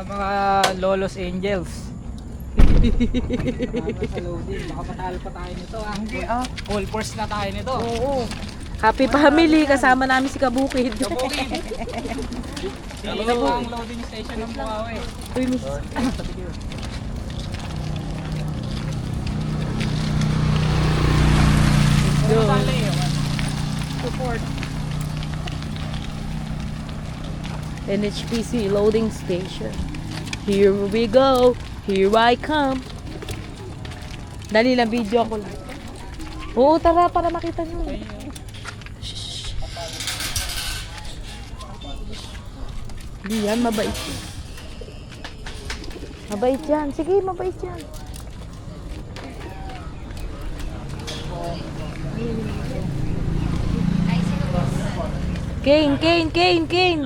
sa mga Lolos Angels. Sa loading, baka patalo pa tayo nito. Hindi full force na tayo nito. Oo. Happy family, kasama namin si Kabukid. Kabukid. Dito po ang loading station ng Bukawi. Uy, miss. Go. Support. NHPC loading station. Here we go. Here I come. Dali lang, video ako lang. Oo, tara para makita nyo. Shhh. Di yan, mabait yan. Mabait yan. Sige, mabait yan. Kane, Kane, Kane, Kane.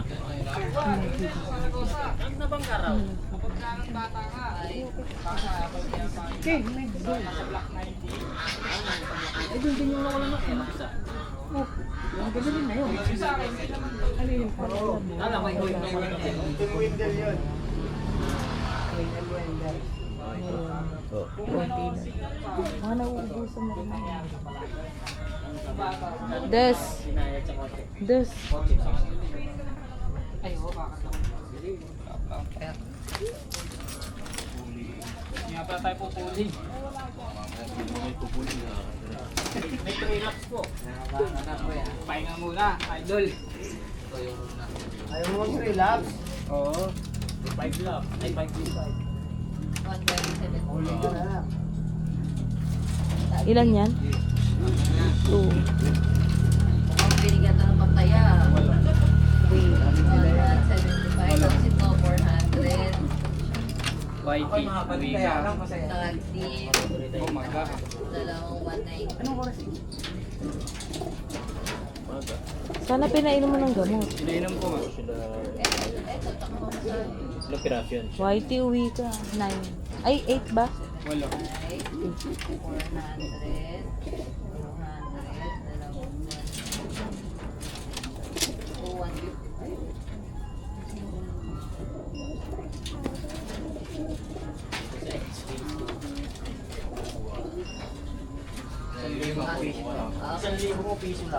Des. Des. Nga pa tayo pupuling. May 3 laps po. Pahinga muna, idol. Ayaw mo mag-3 laps? Oo. 5 laps. Ay, 5 laps. Uling ka na. Ilan yan? 2. Ang binigyan ito ng pantaya. 175, tapos ito 400. YT. Tag team, Oh my God. dalawang 190. Anong oras? Sana pinainom mo ng gamot. Pinainom ko nga. Ito, takamamasal. YT uwi ka. 9. Ay, 8 ba? Wala. 400, 200, dalawang 150.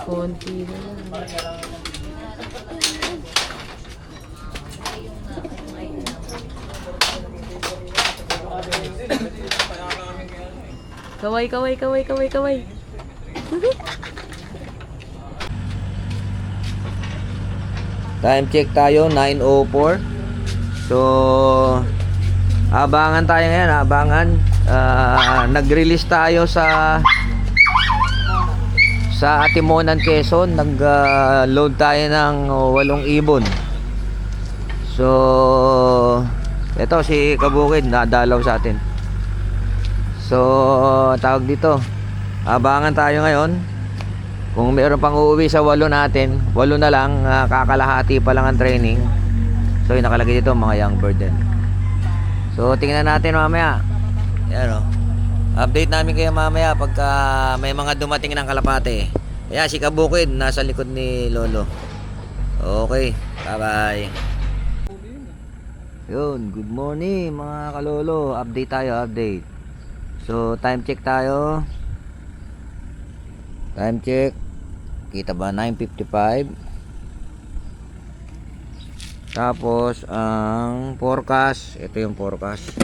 Konti na lang. Kaway, kaway, kaway, kaway, kaway. Time check tayo, 9:04. So, abangan tayo ngayon, abangan. Nag-release tayo sa Atimonan, Quezon. Nag-load tayo ng 8 ibon. So, ito si Kabukid nadalaw sa atin. So, tawag dito, abangan tayo ngayon. Kung mayroon pang uuwi sa 8 natin, 8 na lang, kakalahati pa lang ang training. So, yung nakalagay dito mga young bird din. So, tingnan natin mamaya. Yan o. Update namin kayo mamaya pagka may mga dumating ng kalapate. Ayan, si Kabukid nasa likod ni Lolo. Okay, bye-bye. Yun, good morning mga kalolo. Update tayo, update. So, time check tayo. Time check. Kita ba? 9:55. Tapos, ang forecast. Ito yung forecast.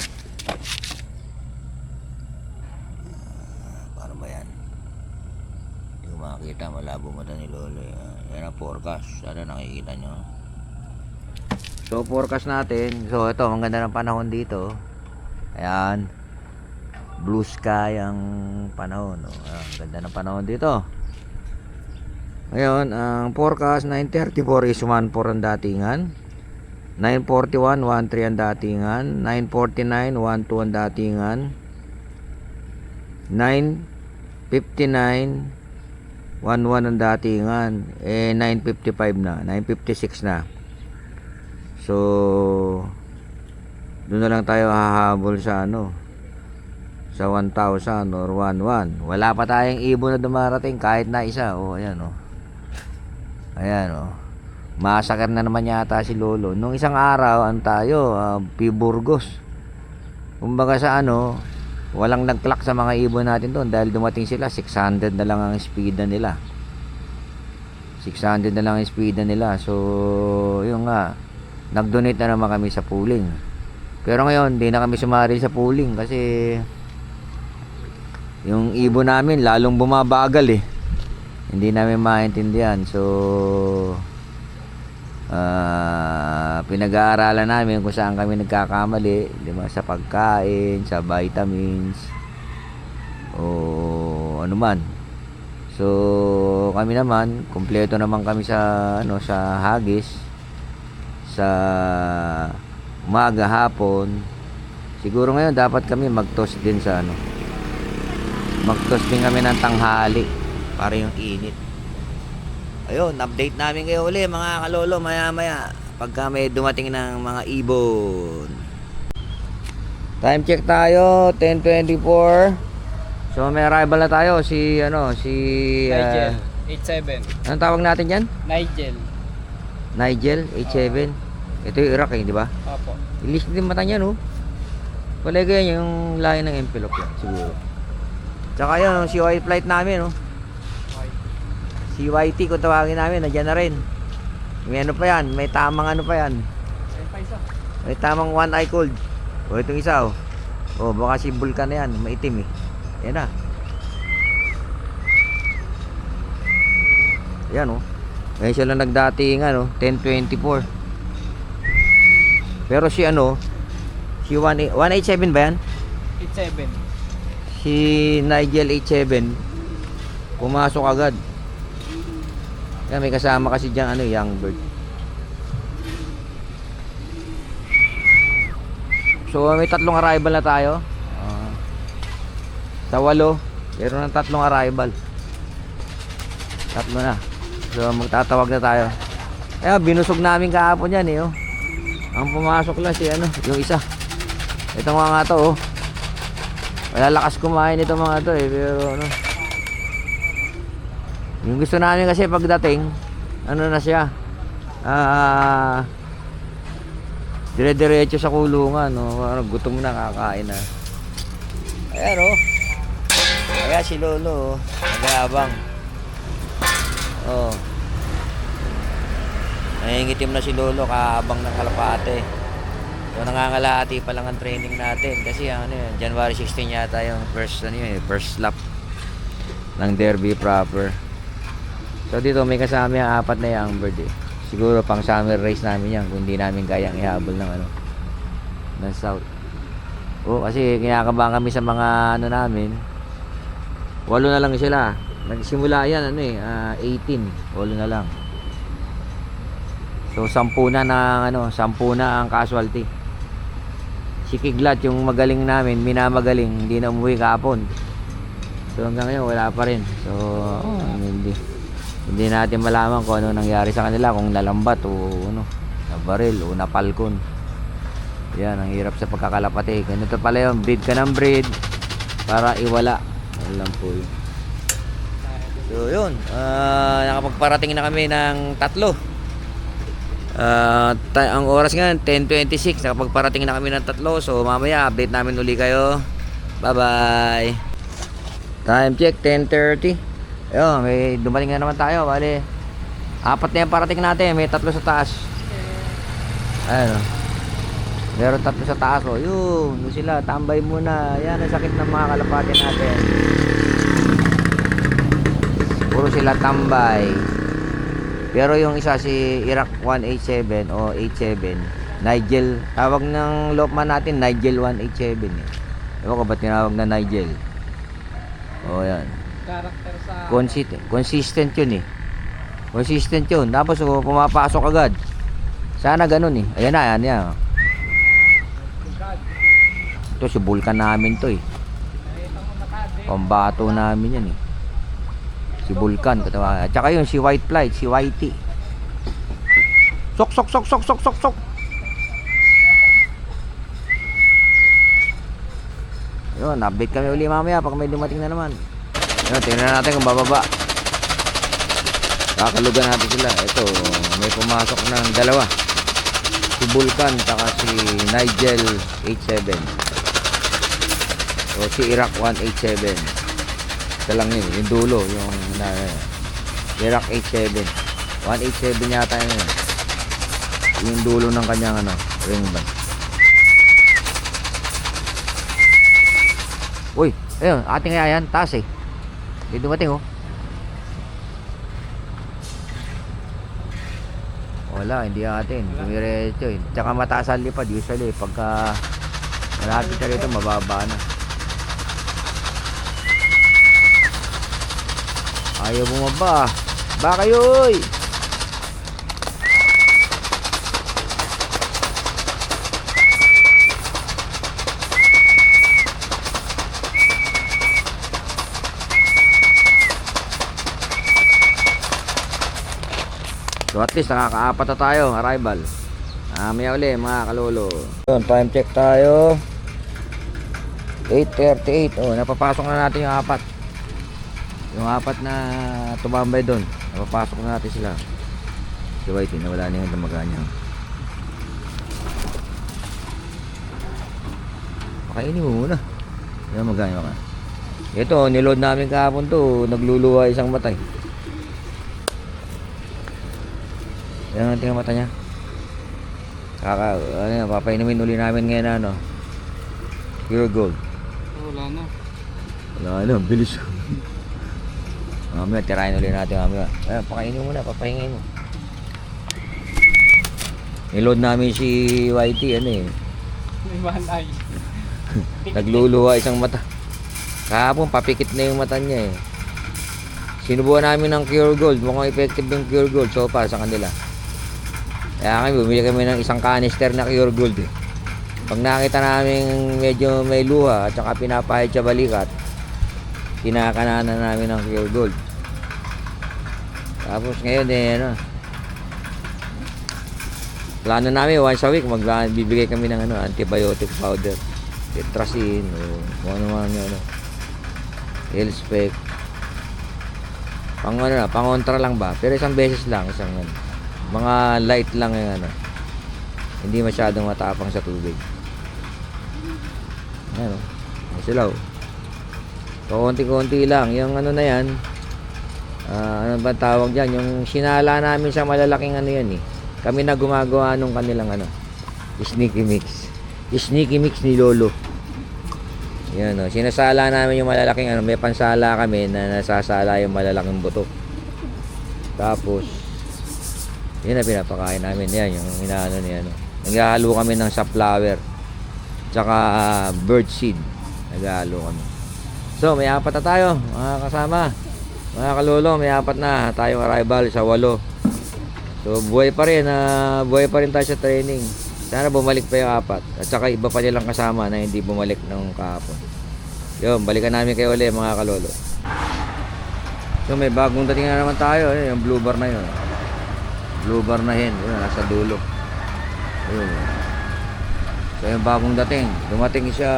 Paano ba yan? Hindi ko makakita. Malabo mata ni Lolo. Yan ang forecast. Sana nakikita nyo. So, forecast natin. So, ito. Ang ganda ng panahon dito. Ayan. Blue sky ang panahon. Ang ganda ng panahon dito. Ngayon, ang forecast 9:34 is 1.4 ang datingan. 9:41, 1.3 ang datingan. 9:49, 1.2 ang datingan. 9:59, 1.1 ang datingan. 9:55 na. 9:56 na. So, doon na lang tayo hahabol sa sa 1,000 or 1,100. Wala pa tayong ibon na dumarating kahit na isa. Ayan. Ayan. Masakar na naman yata si Lolo. Nung isang araw, P. Burgos. Kumbaga sa walang nag-clock sa mga ibon natin doon dahil dumating sila, 600 na lang ang speed nila. 600 na lang ang speed nila. So, yun nga, nag-donate na naman kami sa pooling. Pero ngayon, hindi na kami sumari sa pooling kasi yung ibon namin lalong bumabagal eh. Hindi namin maintindihan. So, pinag-aaralan namin kung saan kami nagkakamali, di ba? Sa pagkain, sa vitamins, o ano man. So, kami naman, kumpleto naman kami sa sa hagis, sa umaga, hapon. Siguro ngayon dapat kami mag-toast din sa mag-toast din kami ng tanghali para yung init. Ayun, update namin kayo uli mga kalolo maya-maya pagka may dumating ng mga ibon. Time check tayo, 10:24. So may arrival na tayo si Nigel, 87. anong tawag natin diyan? Nigel. 87. Ito yung Iraq di ba? Opo. Ilis din mata niya Palagi yan yung lahi ng envelope yan siguro. Tsaka yun, si white flight namin si YT kung tawagin namin, nandiyan na rin. May pa yan, may tamang pa yan. May tamang one eye cold. O itong isa baka si Vulcan na yan, maitim yan na. Yan ngayon siya lang nagdating 10:24. Pero si si 187 ba yan? 87. Si Nigel 87 pumasok agad. Kaya may kasama kasi dyan young bird. So may 3 arrival na tayo. Sa 8 meron ng 3 arrival. 3 na. So magtatawag na tayo. Binusog namin kahapon yan Ang pumasok lang si yung isa. Ito nga to malalakas kumain ito mga to pero yung gusto namin kasi pagdating na siya dire-diretso sa kulungan gutom na, kakain na. Ayan kaya si Lolo nag-aabang nangingitim na si Lolo kaabang ng kalapate. So nangangalahati pa lang ang training natin kasi January 16 yata yung first lap ng derby proper. So dito may kasama yung 4 na young bird siguro pang summer race namin yan kung hindi namin kayang ihabol ng ng south. Kasi kinakabahan kami sa mga namin 8 na lang sila. Nagsimula yan 18 8 na lang. So 10 na ang casualty. Si Kiglat yung magaling namin, minamagaling, hindi na umuwi kahapon. So hanggang ngayon wala pa rin. So hindi natin malaman kung ano nangyari sa kanila, kung nalambat o nabaril o napalkon. Yan, ang hirap sa pagkakalapati. Ganito pala yung breed ka ng breed para iwala. Ano lang po yun. So yun, nakapagparating na kami ng 3. Ang oras nga 10:26, nakapagparating na kami ng 3. So mamaya update namin uli kayo. Bye bye. Time check 10:30. Ayun, may dumating na naman tayo. Bale 4 na yung parating natin. May 3 sa taas. Ayun meron 3 sa taas yun sila, tambay muna. Yan ang sakit ng mga kalapate natin. Puro sila tambay. Pero yung isa si Iraq 187 o 87 Nigel, tawag ng Lokman natin Nigel 187 ewan ko ba't tinawag na Nigel. Yan Character sa consistent yun consistent yun. Tapos pumapasok agad. Sana ganun ayan yan. Ito si Vulcan namin to pambato namin yan si Vulcan katawa. At saka yun si White Flight, si YT. Sok. Yun, update kami uli mamaya pag may dumating na naman. Yun, tingnan natin kung bababa. Kakalugan natin sila. Ito, may pumasok ng dalawa. Si Vulcan taka si Nigel 87. O si Iraq 187. Ito lang yun, yung dulo, yung Iraq 87. 187 yata yun. Yung dulo ng kanyang ring band. Uy, ayun, ating kaya yan, taas eh. Hindi dumating oh. Wala, hindi atin. Dumiretso eh. Tsaka mataas ang lipad usually. Pagka malapit ka rito, mababa na. Ayaw bumaba. Ba kayo oy! So at least nakakaapat na tayo, arrival. Maya uli mga kalolo. Yun, time check tayo. 8:38. Oh, napapasok na natin yung apat. Yung apat na tumambay doon. Napapasok na natin sila. Si Whitey, nawala na yung damaga niya. Pakainin mo muna. Yan magana ka. Ito, niload namin kahapon to. Nagluluwa isang matay. Yan ang tingnan mata niya. Papainumin uli namin ngayon na Pure Gold. Wala na. Wala na, bilis. Mamaya, tirahin uli natin mamaya. Pakainin mo na, papahingin mo. Niload namin si Whitey, May one eye. nagluluwa isang mata. Kahapon, papikit na yung mata niya eh. Sinubukan namin ng Pure Gold. Mukhang effective yung Pure Gold so far sa kanila. Kaya kami, bumili kami ng isang canister na Pure Gold eh. Pag nakita namin medyo may luha at saka pinapahid sa balikat, kinakananan namin ng Pure Gold. Tapos ngayon plano namin once a week bibigay kami ng antibiotic powder, tetrasin o kung ano man L-spec. Pangontra lang ba? Pero isang beses lang, mga light lang yung hindi masyadong matapang sa tubig. Ayan sila konti-konti lang yung na yan. Ano ba tawag dyan, yung sinala namin sa malalaking yan eh. Kami na gumagawa nung kanilang sneaky mix ni Lolo. Yan sinasala namin yung malalaking may pansala kami na nasasala yung malalaking buto. Tapos yun na pinapakain namin. Yan yung inaano niya naghahalo kami ng safflower tsaka bird seed. Naghahalo kami. So may apat na tayo mga kasama, mga kalolo. May apat na tayong arrival sa 8. So buhay pa rin tayo sa training. Sana bumalik pa yung apat. At saka iba pa nilang kasama na hindi bumalik nung kahapon. Yun, balikan namin kayo ulit mga kalolo. So may bagong dating na naman tayo yung blue bar na yun. Blue bar na yun, nasa dulo. Ayun. So yung bagong dumating siya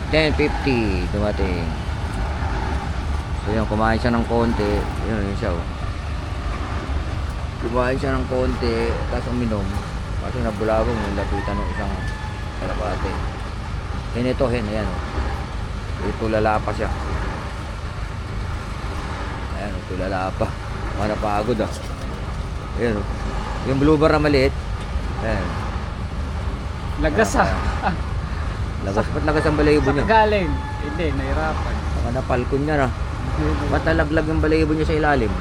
10:50 dumating. So yun, kumain siya ng konti. Yun siya kumain siya ng konti, tapos uminom. Kasi nabulabong yung lapitan ng isang kalapate. Ito, ayan ito lalapa siya. Ayan, ito lalapa. Napagod Ayan yung blue bar na maliit. Ayan. Lagas Lagas, ba't lagas ang balayibo niya? Galing. Hindi, nahirapan. Baka napalkon niya ba't nalaglag yung balayibo niya sa ilalim?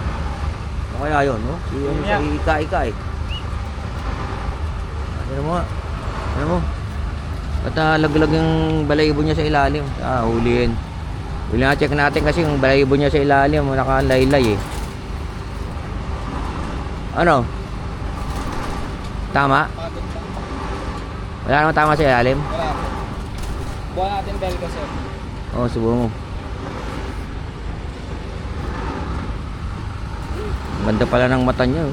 Ano kaya yun, no? Sa ika-ika eh. Ano mo? Ba't nalaglag yung balayibo niya sa ilalim? Huliin. Check natin kasi yung balayibo niya sa ilalim nakalaylay eh. Ano? Tama? Wala naman tama sa ilalim? Wala. Buwan natin bell ko, sir. Subukan mo. Ganda pala ng mata niya.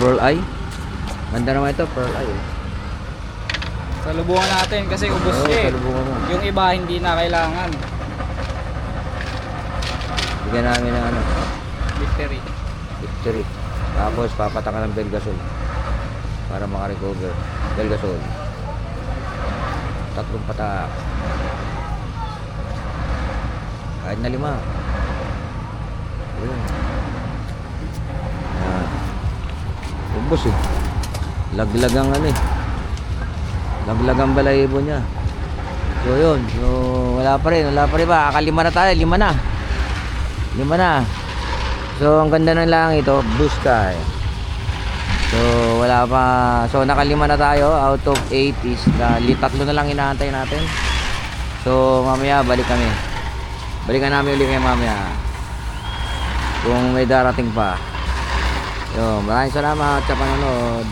Pearl eye. Ganda naman ito, pearl eye. Salubungan natin kasi ubos siya. Salubungan mo. Yung iba hindi na kailangan. Bigyan namin ng battery. Victory. Tapos papatakan ng Belgasol para makarecover. Belgasol. 3 patak. Kahit na 5. Ayun. Ubus eh. Laglag ang ano eh. Laglag ang balahibo niya. So yun. So wala pa rin ba? Kakalima na tayo. 5 na. 5 na. So ang ganda ng langit ito. Blue sky. So wala pa. So nakalima na tayo. Out of 8 is 3 na lang inaantay natin. So mamaya balik kami. Balikan namin ulit kayo mamaya. Kung may darating pa. Yo, maraming salamat sa panonood.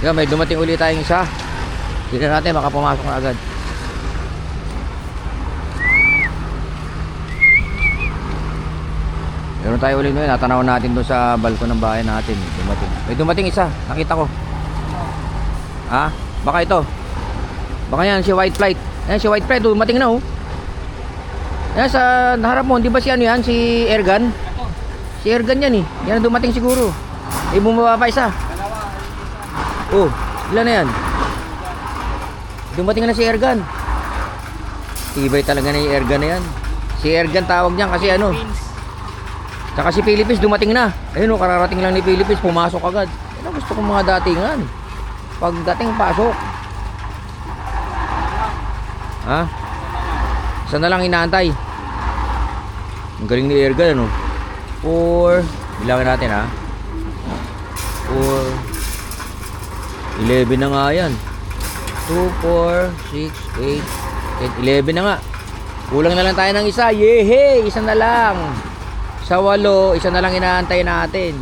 Yo, may dumating ulit tayong isa. Tignan natin baka pumasok na agad. Meron tayo ulit ngayon. Natanaw natin doon sa balkon ng bahay natin. Dumating. May dumating isa. Nakita ko. Ha? Baka ito. Baka yan si White Flight. Ayan si White Flight. Dumating na oh. Ayan sa naharap mo. Di ba si ano yan? Si Ergan? Si Ergan yan eh. Yan ang dumating siguro. Eh bumaba pa isa. Oh. Ilan na yan? Dumating na si Ergan. Tibay talaga na yung Ergan na yan. Si Ergan tawag niyan kasi ano. Saka si Philippines dumating na. Ayun o, kararating lang ni Philippines, pumasok agad. Ano gusto kong mga datingan. Pagdating, pasok. Ha? Isa na lang inaantay. Ang galing ni Ergan, ano? 4, bilangin natin ha. 4, 11 na nga yan. 2, 4, 6, 8, 11 na nga. Kulang na lang tayo ng isa. Yehey! Isa na lang. Sa 8, isa na lang inaantay natin.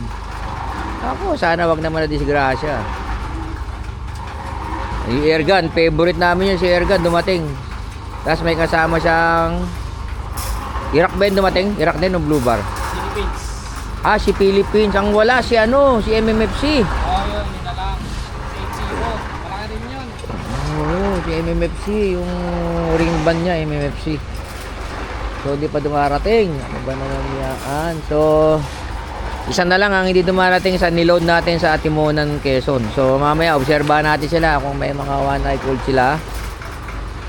Ako, sana wag naman na disgrasya. Yung Ergan, favorite namin yun si Ergan, dumating. Tapos may kasama siyang Iraq ba yun dumating? Iraq din o Blue Bar? Philippines. Ah, si Philippines. Ang wala, si ano, si MMFC. Oh, yun na lang. 8-0. Malaki rin yun. Oo, si MMFC. Yung ring band niya, MMFC. So, di pa dumarating. Ano ba naman yan? So, isa na lang ang hindi dumarating sa niload natin sa Atimonan, Quezon. So, mamaya, obserbahan natin sila kung may mga one-eye cold sila.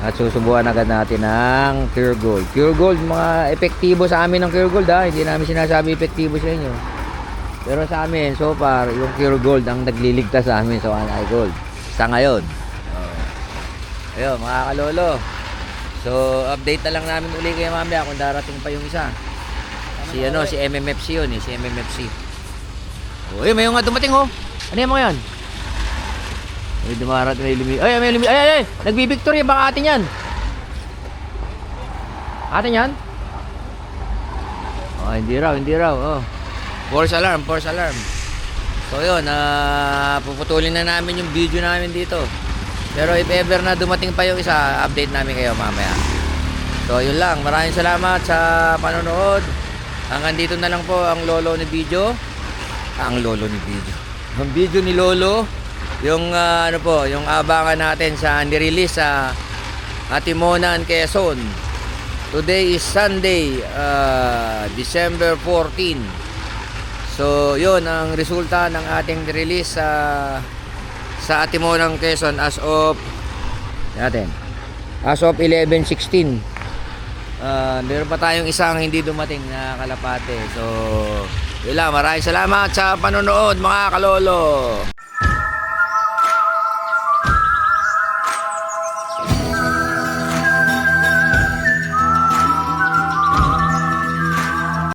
At susubukan agad natin ng Pure Gold. Pure Gold, mga epektibo sa amin ng Pure Gold ha. Hindi namin sinasabi epektibo sa inyo. Pero sa amin, so far, yung Pure Gold ang nagliligtas sa amin sa one-eye gold. Sa ngayon. Ayun, mga kalolo. So, update na lang namin uli kayo mamaya kung darating pa yung isa. Si ano, si MMFC yun eh, si MMFC. Uy, may nga dumating oh. Ano yung mga yan? May dumarat, may lumi. Ay, nagbibictory, baka atin yan. Atin yan? Oh, hindi raw, oh. False alarm. So yun, puputulin na namin yung video namin dito. Pero if ever na dumating pa yung isa, update namin kayo mamaya. So yun lang, maraming salamat sa panonood. Hanggang dito na lang po ang lolo ni video. Ang video ni Lolo. Yung ano po, yung abangan natin sa nirelease sa Atimonan, Quezon. Today is Sunday, December 14. So, yun ang resulta ng ating release sa Atimonan, Quezon as of 11:16. Meron pa tayong isang hindi dumating na kalapate. So, yun lang, maraming salamat sa panonood mga kalolo.